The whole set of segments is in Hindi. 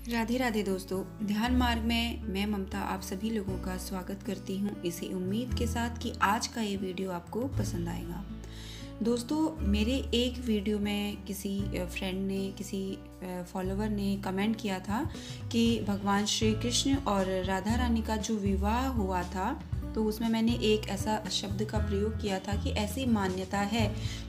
राधे राधे दोस्तों, ध्यान मार्ग में मैं ममता आप सभी लोगों का स्वागत करती हूँ इसी उम्मीद के साथ कि आज का ये वीडियो आपको पसंद आएगा। दोस्तों, मेरे एक वीडियो में किसी फ्रेंड ने, किसी फॉलोवर ने कमेंट किया था कि भगवान श्री कृष्ण और राधा रानी का जो विवाह हुआ था, तो उसमें मैंने एक ऐसा शब्द का प्रयोग किया था कि ऐसी मान्यता है।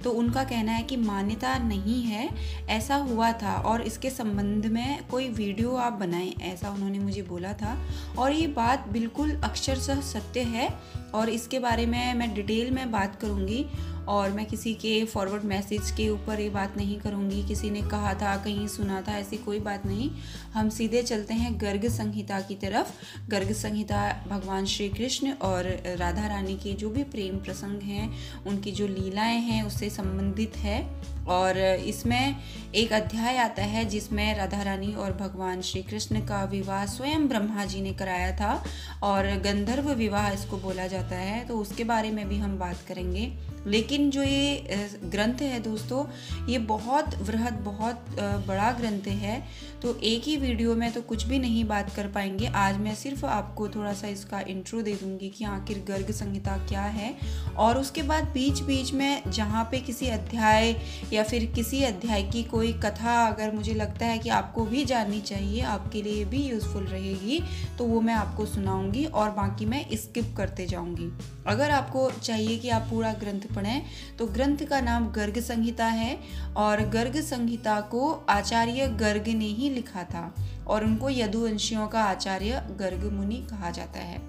तो उनका कहना है कि मान्यता नहीं है, ऐसा हुआ था और इसके संबंध में कोई वीडियो आप बनाएं, ऐसा उन्होंने मुझे बोला था। और ये बात बिल्कुल अक्षरशः सत्य है और इसके बारे में मैं डिटेल में बात करूँगी और मैं किसी के फॉरवर्ड मैसेज के ऊपर ये बात नहीं करूँगी, किसी ने कहा था, कहीं सुना था, ऐसी कोई बात नहीं। हम सीधे चलते हैं गर्ग संहिता की तरफ। गर्ग संहिता भगवान श्री कृष्ण और राधा रानी के जो भी प्रेम प्रसंग हैं, उनकी जो लीलाएं हैं, उससे संबंधित है। और इसमें एक अध्याय आता है जिसमें राधा रानी और भगवान श्री कृष्ण का विवाह स्वयं ब्रह्मा जी ने कराया था और गंधर्व विवाह इसको बोला जाता है। तो उसके बारे में भी हम बात करेंगे। लेकिन जो ये ग्रंथ है दोस्तों, ये बहुत वृहद, बहुत बड़ा ग्रंथ है, तो एक ही वीडियो में तो कुछ भी नहीं बात कर पाएंगे। आज मैं सिर्फ आपको थोड़ा सा इसका इंट्रो दे दूंगी कि आखिर गर्ग संहिता क्या है, और उसके बाद बीच बीच में जहाँ पे किसी अध्याय या फिर किसी अध्याय की कोई कथा अगर मुझे लगता है कि आपको भी जाननी चाहिए, आपके लिए भी यूज़फुल रहेगी, तो वो मैं आपको सुनाऊंगी और बाकी मैं स्किप करते जाऊंगी। अगर आपको चाहिए कि आप पूरा ग्रंथ पढ़ें तो ग्रंथ का नाम गर्ग संहिता है और गर्ग संहिता को आचार्य गर्ग ने ही लिखा था और उनको यदुवंशियों का आचार्य गर्ग मुनि कहा जाता है।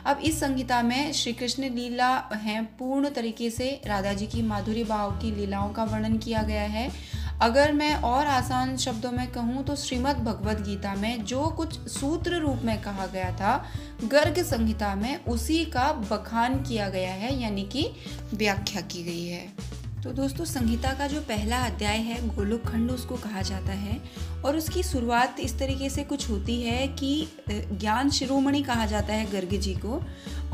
अब इस संहिता में श्री कृष्ण लीला है, पूर्ण तरीके से राधा जी की माधुरी भाव की लीलाओं का वर्णन किया गया है। अगर मैं और आसान शब्दों में कहूँ तो श्रीमद् भगवद गीता में जो कुछ सूत्र रूप में कहा गया था, गर्ग संहिता में उसी का बखान किया गया है, यानी कि व्याख्या की गई है। तो दोस्तों, संहिता का जो पहला अध्याय है गोलोक खंड उसको कहा जाता है और उसकी शुरुआत इस तरीके से कुछ होती है कि ज्ञान शिरोमणि कहा जाता है गर्ग जी को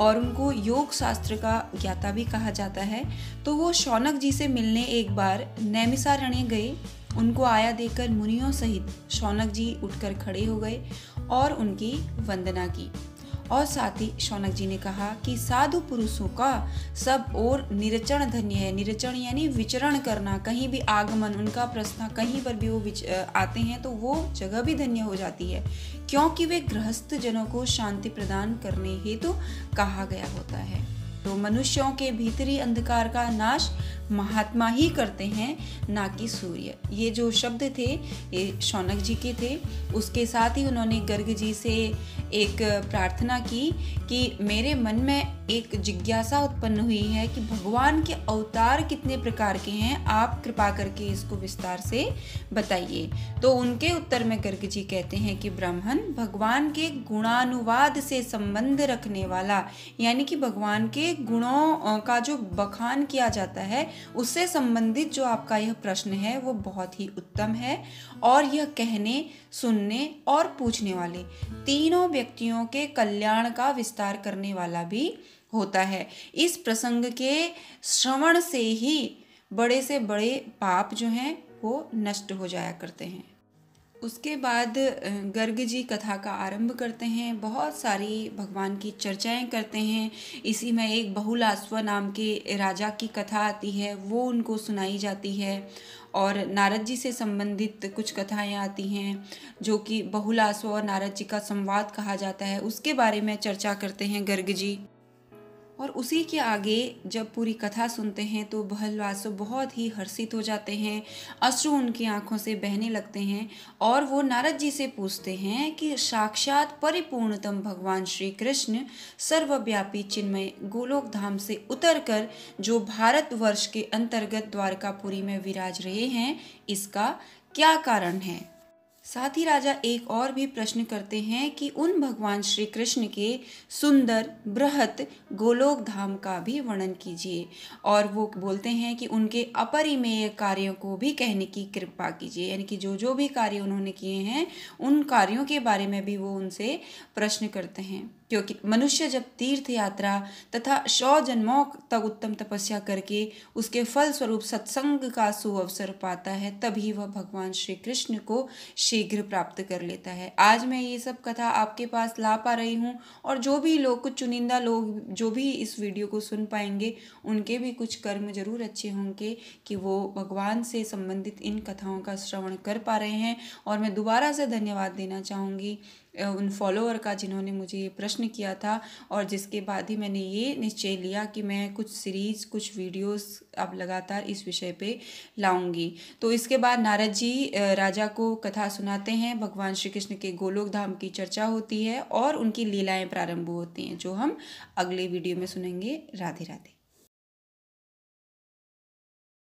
और उनको योग शास्त्र का ज्ञाता भी कहा जाता है। तो वो शौनक जी से मिलने एक बार नैमिषारण्य गए। उनको आया देखकर मुनियों सहित शौनक जी उठकर खड़े हो गए और उनकी वंदना की और साथ ही शौनक जी ने कहा कि साधु पुरुषों का सब और निरचरण धन्य है। निरचरण यानी विचरण करना, कहीं भी आगमन, उनका प्रस्थान, कहीं पर भी वो आते हैं तो वो जगह भी धन्य हो जाती है, क्योंकि वे गृहस्थ जनों को शांति प्रदान करने हेतु कहा गया होता है। तो मनुष्यों के भीतरी अंधकार का नाश महात्मा ही करते हैं, ना कि सूर्य। ये जो शब्द थे ये शौनक जी के थे। उसके साथ ही उन्होंने गर्ग जी से एक प्रार्थना की कि मेरे मन में एक जिज्ञासा उत्पन्न हुई है कि भगवान के अवतार कितने प्रकार के हैं, आप कृपा करके इसको विस्तार से बताइए। तो उनके उत्तर में गर्ग जी कहते हैं कि ब्राह्मण भगवान के गुणानुवाद से संबंध रखने वाला, यानी कि भगवान के गुणों का जो बखान किया जाता है उससे संबंधित जो आपका यह प्रश्न है वो बहुत ही उत्तम है और यह कहने, सुनने और पूछने वाले तीनों व्यक्तियों के कल्याण का विस्तार करने वाला भी होता है। इस प्रसंग के श्रवण से ही बड़े से बड़े पाप जो हैं वो नष्ट हो जाया करते हैं। उसके बाद गर्ग जी कथा का आरंभ करते हैं, बहुत सारी भगवान की चर्चाएं करते हैं। इसी में एक बहुलाश्व नाम के राजा की कथा आती है, वो उनको सुनाई जाती है और नारद जी से संबंधित कुछ कथाएं आती हैं जो कि बहुलाश्व और नारद जी का संवाद कहा जाता है, उसके बारे में चर्चा करते हैं गर्ग जी। और उसी के आगे जब पूरी कथा सुनते हैं तो बहलवासु बहुत ही हर्षित हो जाते हैं, अश्रु उनकी आंखों से बहने लगते हैं और वो नारद जी से पूछते हैं कि साक्षात परिपूर्णतम भगवान श्री कृष्ण सर्वव्यापी चिन्मय गोलोक धाम से उतरकर जो भारतवर्ष के अंतर्गत द्वारकापुरी में विराज रहे हैं, इसका क्या कारण है। साथ ही राजा एक और भी प्रश्न करते हैं कि उन भगवान श्री कृष्ण के सुंदर बृहत गोलोक धाम का भी वर्णन कीजिए और वो बोलते हैं कि उनके अपरिमेय कार्यों को भी कहने की कृपा कीजिए, यानी कि जो जो भी कार्य उन्होंने किए हैं उन कार्यों के बारे में भी वो उनसे प्रश्न करते हैं। क्योंकि मनुष्य जब तीर्थ यात्रा तथा 100 जन्मों तक उत्तम तपस्या करके उसके फल स्वरूप सत्संग का सुअवसर पाता है, तभी वह भगवान श्री कृष्ण को शीघ्र शीघ्र प्राप्त कर लेता है। आज मैं ये सब कथा आपके पास ला पा रही हूँ, और जो भी लोग, कुछ चुनिंदा लोग जो भी इस वीडियो को सुन पाएंगे, उनके भी कुछ कर्म जरूर अच्छे होंगे कि वो भगवान से संबंधित इन कथाओं का श्रवण कर पा रहे हैं। और मैं दोबारा से धन्यवाद देना चाहूँगी उन फॉलोअर का जिन्होंने मुझे ये प्रश्न किया था, और जिसके बाद ही मैंने ये निश्चय लिया कि मैं कुछ सीरीज़, कुछ वीडियोस अब लगातार इस विषय पे लाऊंगी। तो इसके बाद नारद जी राजा को कथा सुनाते हैं, भगवान श्री कृष्ण के गोलोक धाम की चर्चा होती है और उनकी लीलाएं प्रारंभ होती हैं, जो हम अगले वीडियो में सुनेंगे। राधे राधे।